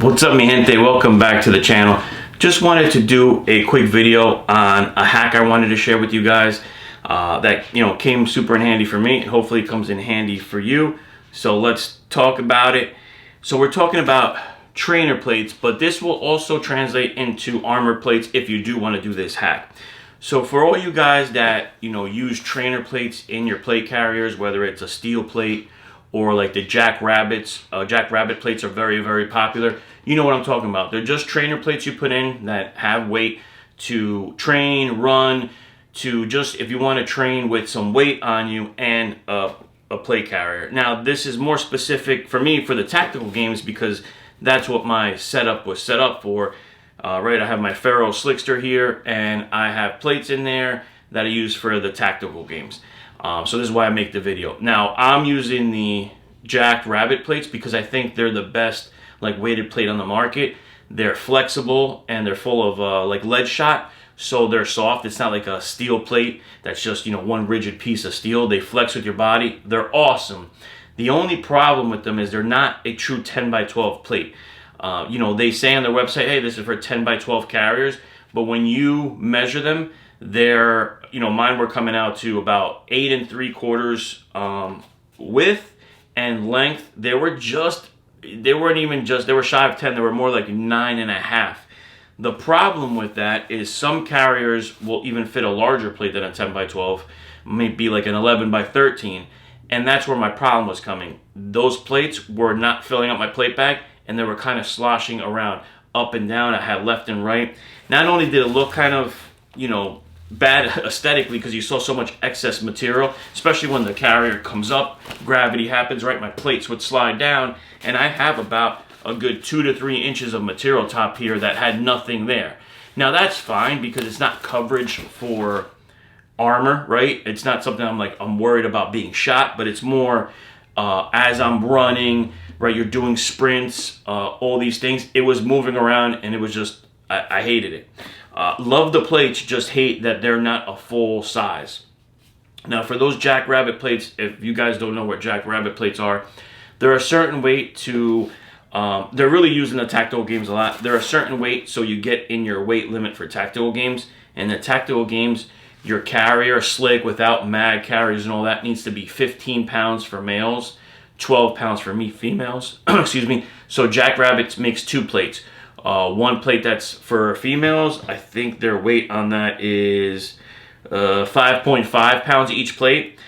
What's up, mi gente? Welcome back to the channel. Just wanted to do a quick video on a hack I wanted to share with you guys that came super in handy for me, and hopefully it comes in handy for you. So let's talk about it. So we're talking about trainer plates, but this will also translate into armor plates if you do want to do this hack. So for all you guys that use trainer plates in your plate carriers, whether it's a steel plate or like the Jackrabbit plates are very popular. You know what I'm talking about. They're just trainer plates you put in that have weight to train, run, to just if you want to train with some weight on you, and a plate carrier. Now this is more specific for me for the tactical games because that's what my setup was set up for. Right, I have my Ferro Slickster here, and I have plates in there that I use for the tactical games. So this is why I make the video. Now I'm using the Jackrabbit plates because I think they're the best like weighted plate on the market. They're flexible and they're full of like lead shot, so they're soft. It's not like a steel plate that's just one rigid piece of steel. They flex with your body. They're awesome. The only problem with them is they're not a true 10 by 12 plate. They say on their website, hey, this is for 10 by 12 carriers, but when you measure them, they're, mine were coming out to about 8 3/4 width and length. They were shy of 10. They were more like 9.5. The problem with that is some carriers will even fit a larger plate than a 10 by 12, maybe like an 11 by 13. And that's where my problem was coming. Those plates were not filling up my plate bag, and they were kind of sloshing around up and down. I had left and right. Not only did it look kind of, bad aesthetically because you saw so much excess material, especially when the carrier comes up, gravity happens, right? My plates would slide down, and I have about a good 2 to 3 inches of material top here that had nothing there. Now that's fine because it's not coverage for armor, right? It's not something I'm worried about being shot, but it's more as I'm running, right? You're doing sprints, all these things. It was moving around, and it was just, I hated it. Love the plates, just hate that they're not a full size. Now for those Jackrabbit plates, if you guys don't know what Jackrabbit plates are, they're a certain weight to, they're really used in the tactical games a lot. They're a certain weight so you get in your weight limit for tactical games. And the tactical games, your carrier, slick, without mag carriers and all that, needs to be 15 pounds for males, 12 pounds for me females. Excuse me. So Jackrabbit makes 2 plates. One plate that's for females, I think their weight on that is 5.5 pounds each plate.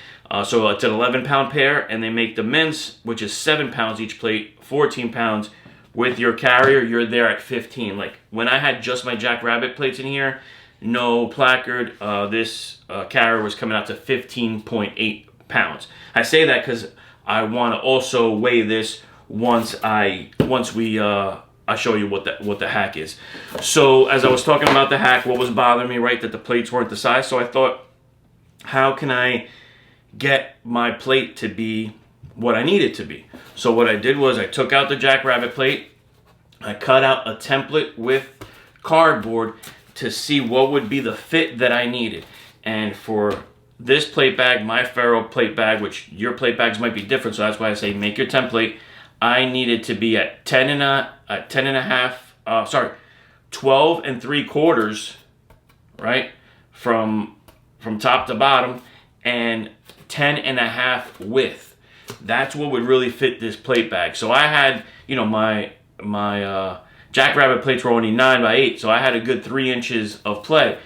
So it's an 11-pound pair, and they make the men's, which is 7 pounds each plate, 14 pounds. With your carrier, you're there at 15. Like when I had just my Jackrabbit plates in here, no placard, this carrier was coming out to 15.8 pounds. I say that because I want to also weigh this once I show you what the hack is. So as I was talking about the hack, what was bothering me, right, that the plates weren't the size. So I thought, how can I get my plate to be what I need it to be? So what I did was I took out the Jackrabbit plate, I cut out a template with cardboard to see what would be the fit that I needed. And for this plate bag, my Ferro plate bag, which your plate bags might be different, so that's why I say make your template, I needed to be at 12 3/4, right, from top to bottom, and 10.5 width. That's what would really fit this plate bag. So I had, my Jackrabbit plates were only 9 by 8, so I had a good 3 inches of play.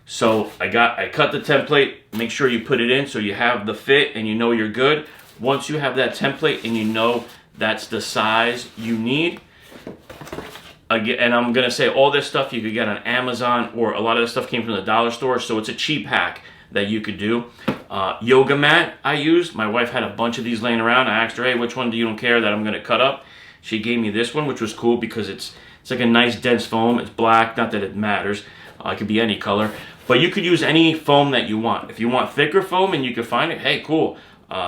So I cut the template. Make sure you put it in so you have the fit and you're good. Once you have that template and that's the size you need. Again, and I'm gonna say all this stuff you could get on Amazon, or a lot of this stuff came from the dollar store, so it's a cheap hack that you could do. Yoga mat I used. My wife had a bunch of these laying around. I asked her, hey, which one do you don't care that I'm gonna cut up? She gave me this one, which was cool because it's like a nice dense foam. It's black, not that it matters. It could be any color, but you could use any foam that you want. If you want thicker foam and you can find it, hey, cool.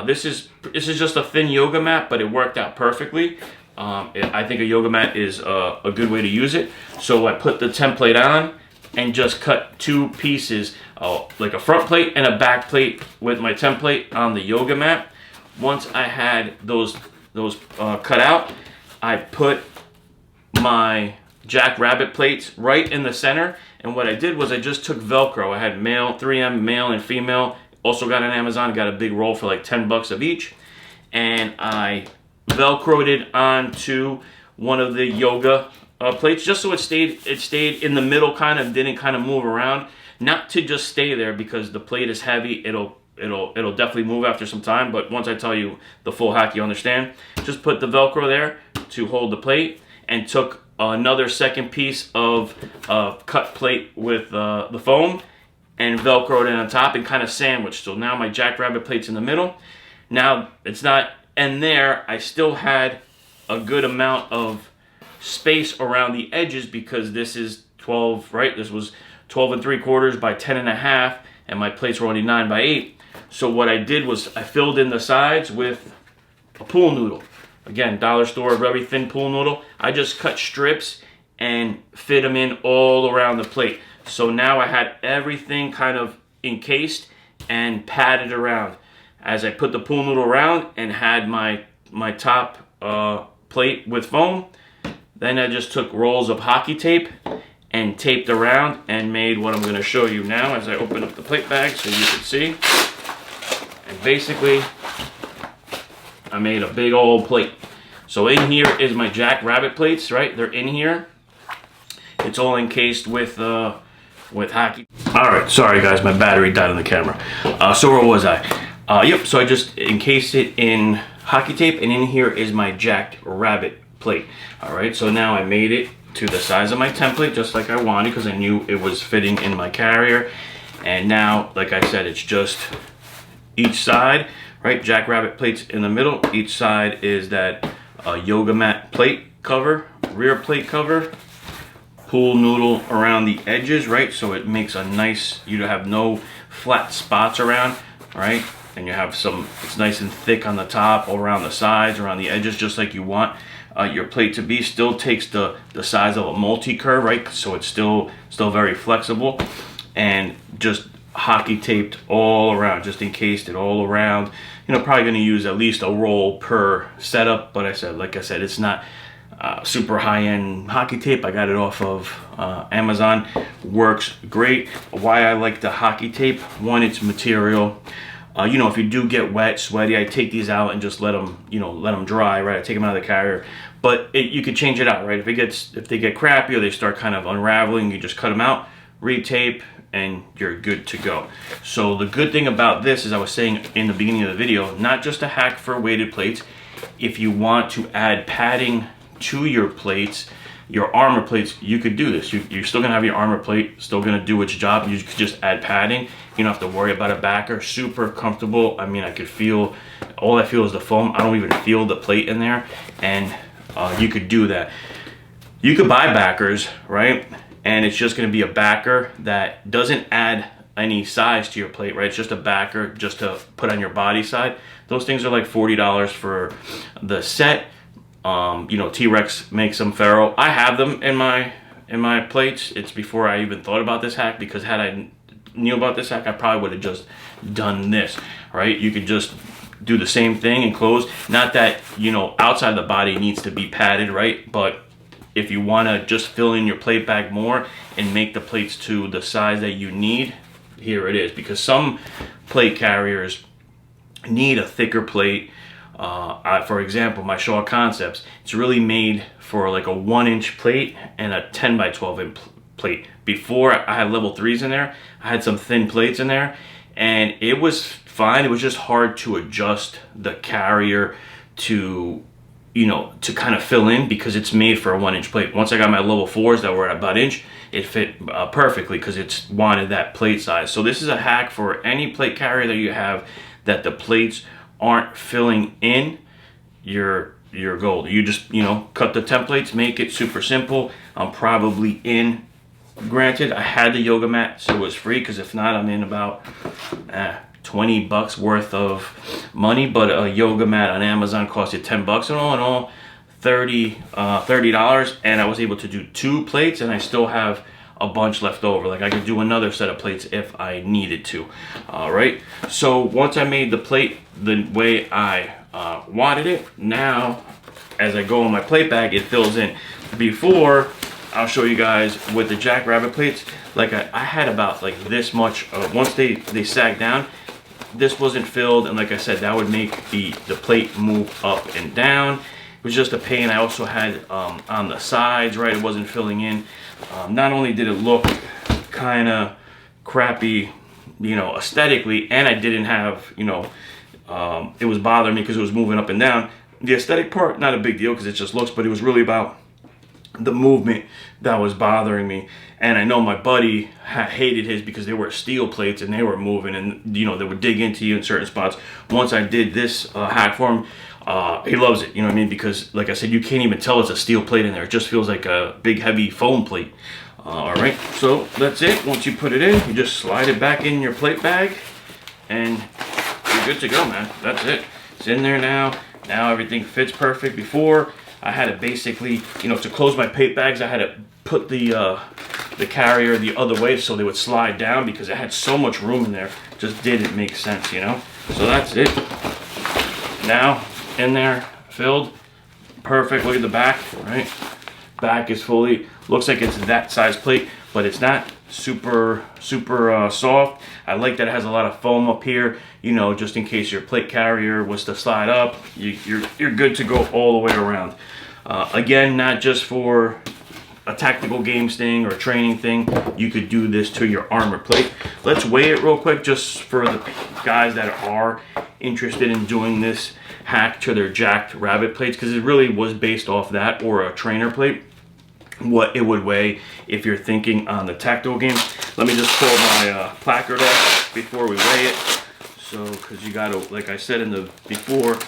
This is just a thin yoga mat, but it worked out perfectly. I think a yoga mat is a good way to use it. So I put the template on and just cut 2 pieces, like a front plate and a back plate with my template on the yoga mat. Once I had those cut out, I put my Jackrabbit plates right in the center. And what I did was I just took Velcro. I had male, 3M, male and female. Also got on Amazon, got a big roll for like 10 bucks of each. And I Velcroed it onto one of the yoga plates, just so it stayed in the middle, kind of didn't kind of move around. Not to just stay there, because the plate is heavy. It'll definitely move after some time, but once I tell you the full hack, you understand. Just put the Velcro there to hold the plate, and took another second piece of cut plate with the foam and Velcroed it on top and kind of sandwiched. So now my Jackrabbit plate's in the middle. Now it's not, and there I still had a good amount of space around the edges, because this is 12, right? This was 12 3/4 by 10.5, and my plates were only 9 by 8. So what I did was I filled in the sides with a pool noodle. Again, dollar store, very thin pool noodle. I just cut strips and fit them in all around the plate. So now I had everything kind of encased and padded around. As I put the pool noodle around and had my top plate with foam, then I just took rolls of hockey tape and taped around and made what I'm going to show you now as I open up the plate bag so you can see. And basically, I made a big old plate. So in here is my Jackrabbit plates, right? They're in here. It's all encased with hockey. All right, sorry guys, my battery died on the camera. So where was I? Yep, so I just encased it in hockey tape, and in here is my Jackrabbit plate. All right, so now I made it to the size of my template, just like I wanted, because I knew it was fitting in my carrier. And now, like I said, it's just each side, right? Jackrabbit plates in the middle. Each side is that yoga mat plate cover, rear plate cover, pool noodle around the edges, right? So it makes a nice, you have no flat spots around, right? And you have some, it's nice and thick on the top, all around the sides, around the edges, just like you want your plate to be. Still takes the size of a multi-curve, right? So it's still very flexible, and just hockey taped all around, just encased it all around. You know, probably going to use at least a roll per setup, but like I said, it's not super high-end hockey tape. I got it off of Amazon. Works great. Why I like the hockey tape: one, it's material. You know, if you do get wet, sweaty, I take these out and just let them dry, right? I take them out of the carrier. But you could change it out, right? If they get crappy or they start kind of unraveling, you just cut them out, retape, and you're good to go. So the good thing about this, as I was saying in the beginning of the video, not just a hack for weighted plates. If you want to add padding to your plates, your armor plates, you could do this. You're still gonna have your armor plate, still gonna do its job. You could just add padding. You don't have to worry about a backer. Super comfortable. I mean, I could feel, all I feel is the foam. I don't even feel the plate in there. And you could do that. You could buy backers, right? And it's just gonna be a backer that doesn't add any size to your plate, right? It's just a backer just to put on your body side. Those things are like $40 for the set. You know, T-Rex makes them ferro. I have them in my plates. It's before I even thought about this hack, because had I knew about this hack, I probably would have just done this, right? You could just do the same thing and close. Not that, you know, outside the body needs to be padded, right? But if you want to just fill in your plate bag more and make the plates to the size that you need, here it is. Because some plate carriers need a thicker plate. For example, my Shaw Concepts, it's really made for like a 1-inch plate and a 10 by 12 inch plate. Before I had level 3s in there, I had some thin plates in there, and it was fine. It was just hard to adjust the carrier to, you know, to kind of fill in, because it's made for a 1-inch plate. Once I got my level 4s that were at about inch, it fit perfectly, because it's wanted that plate size. So this is a hack for any plate carrier that you have that the plates aren't filling in. Your gold. You just, you know, cut the templates, make it super simple. I'm probably in, granted, I had the yoga mat, so it was free, because if not, I'm in about 20 bucks worth of money. But a yoga mat on Amazon cost you 10 bucks, and all in all, $30, and I was able to do 2 plates, and I still have a bunch left over. Like, I could do another set of plates if I needed to. All right, so once I made the plate the way I wanted it, now as I go in my plate bag, it fills in. before, I'll show you guys with the Jackrabbit plates, like I had about like this much, once they sag down, this wasn't filled, and like I said, that would make the plate move up and down. It was just a pain. I also had on the sides, right, it wasn't filling in. Not only did it look kind of crappy, you know, aesthetically, and I didn't have, you know, it was bothering me because it was moving up and down. The aesthetic part, not a big deal because it just looks, but it was really about the movement that was bothering me. And I know my buddy hated his because they were steel plates and they were moving, and you know, they would dig into you in certain spots. Once I did this hack for him, he loves it, you know what I mean? Because like I said, you can't even tell it's a steel plate in there. It just feels like a big heavy foam plate. All right, so that's it. Once you put it in, you just slide it back in your plate bag and you're good to go, man. That's it. It's in there now. Now everything fits perfect. Before, I had to basically, you know, to close my plate bags, I had to put the carrier the other way so they would slide down because it had so much room in there. It just didn't make sense, you know? So that's it. Now, in there, filled, perfect. Look at the back, right? Back is fully, looks like it's that size plate, but it's not super soft. I like that it has a lot of foam up here, you know, just in case your plate carrier was to slide up, you're good to go all the way around. Again, not just for a tactical games thing or a training thing, you could do this to your armor plate. Let's weigh it real quick just for the guys that are interested in doing this hack to their Jackrabbit plates, because it really was based off that or a trainer plate, what it would weigh if you're thinking on the tactical game. Let me just pull my placard up before we weigh it. So, because you gotta, like I said in the before,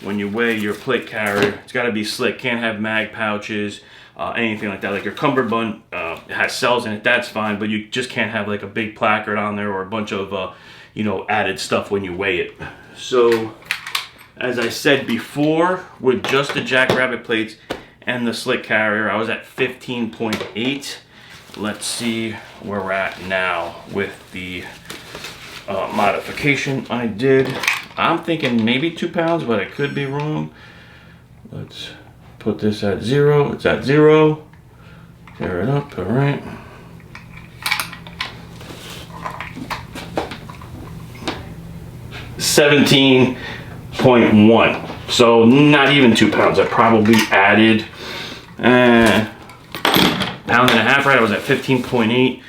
when you weigh your plate carrier, it's gotta be slick. Can't have mag pouches, anything like that. Like your cummerbund it has cells in it, that's fine, but you just can't have like a big placard on there or a bunch of you know, added stuff when you weigh it. So, as I said before, with just the Jackrabbit plates and the slick carrier, I was at 15.8. Let's see where we're at now with the modification I did. I'm thinking maybe 2 pounds, but I could be wrong. Let's put this at 0. It's at 0. Tear it up, all right. .1, so not even 2 pounds. I probably added pound and a half, right? I was at 15.8,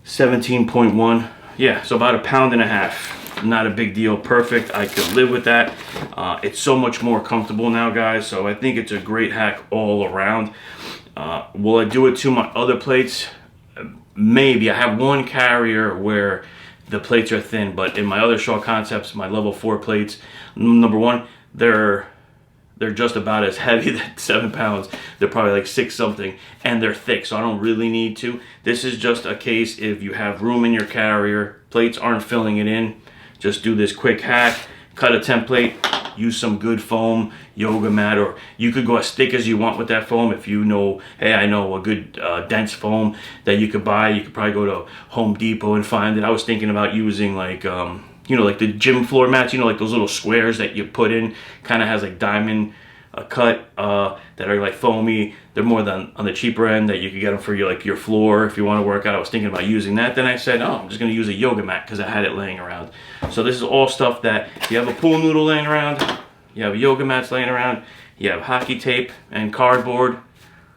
17.1. Yeah, so about a pound and a half. Not a big deal. Perfect. I could live with that. It's so much more comfortable now, guys, so I think it's a great hack all around. Will I do it to my other plates? Maybe. I have one carrier where the plates are thin, but in my other Shaw Concepts, my level 4 plates, number one, they're just about as heavy, that 7 pounds. They're probably like 6 something, and they're thick, so I don't really need to. This is just a case if you have room in your carrier, plates aren't filling it in, just do this quick hack, cut a template, use some good foam, yoga mat, or you could go as thick as you want with that foam. If you know, hey, I know a good dense foam that you could buy. You could probably go to Home Depot and find it. I was thinking about using like, you know, like the gym floor mats, you know, like those little squares that you put in, kind of has like diamond cut that are like foamy. They're more than on the cheaper end that you could get them for your, like your floor if you want to work out. I was thinking about using that. Then I said, oh, I'm just going to use a yoga mat because I had it laying around. So this is all stuff that if you have a pool noodle laying around, you have yoga mats laying around, you have hockey tape and cardboard.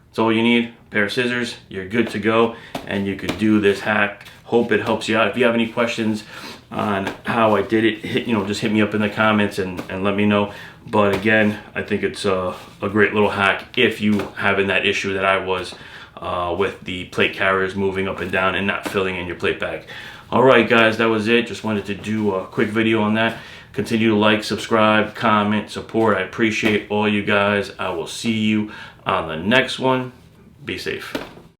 That's all you need. A pair of scissors, you're good to go, and you could do this hack. Hope it helps you out. If you have any questions on how I did it, just hit me up in the comments and let me know. But again, I think it's a great little hack if you having that issue that I was with the plate carriers moving up and down and not filling in your plate bag. All right, guys, that was it. Just wanted to do a quick video on that. Continue to like, subscribe, comment, support. I appreciate all you guys. I will see you on the next one. Be safe.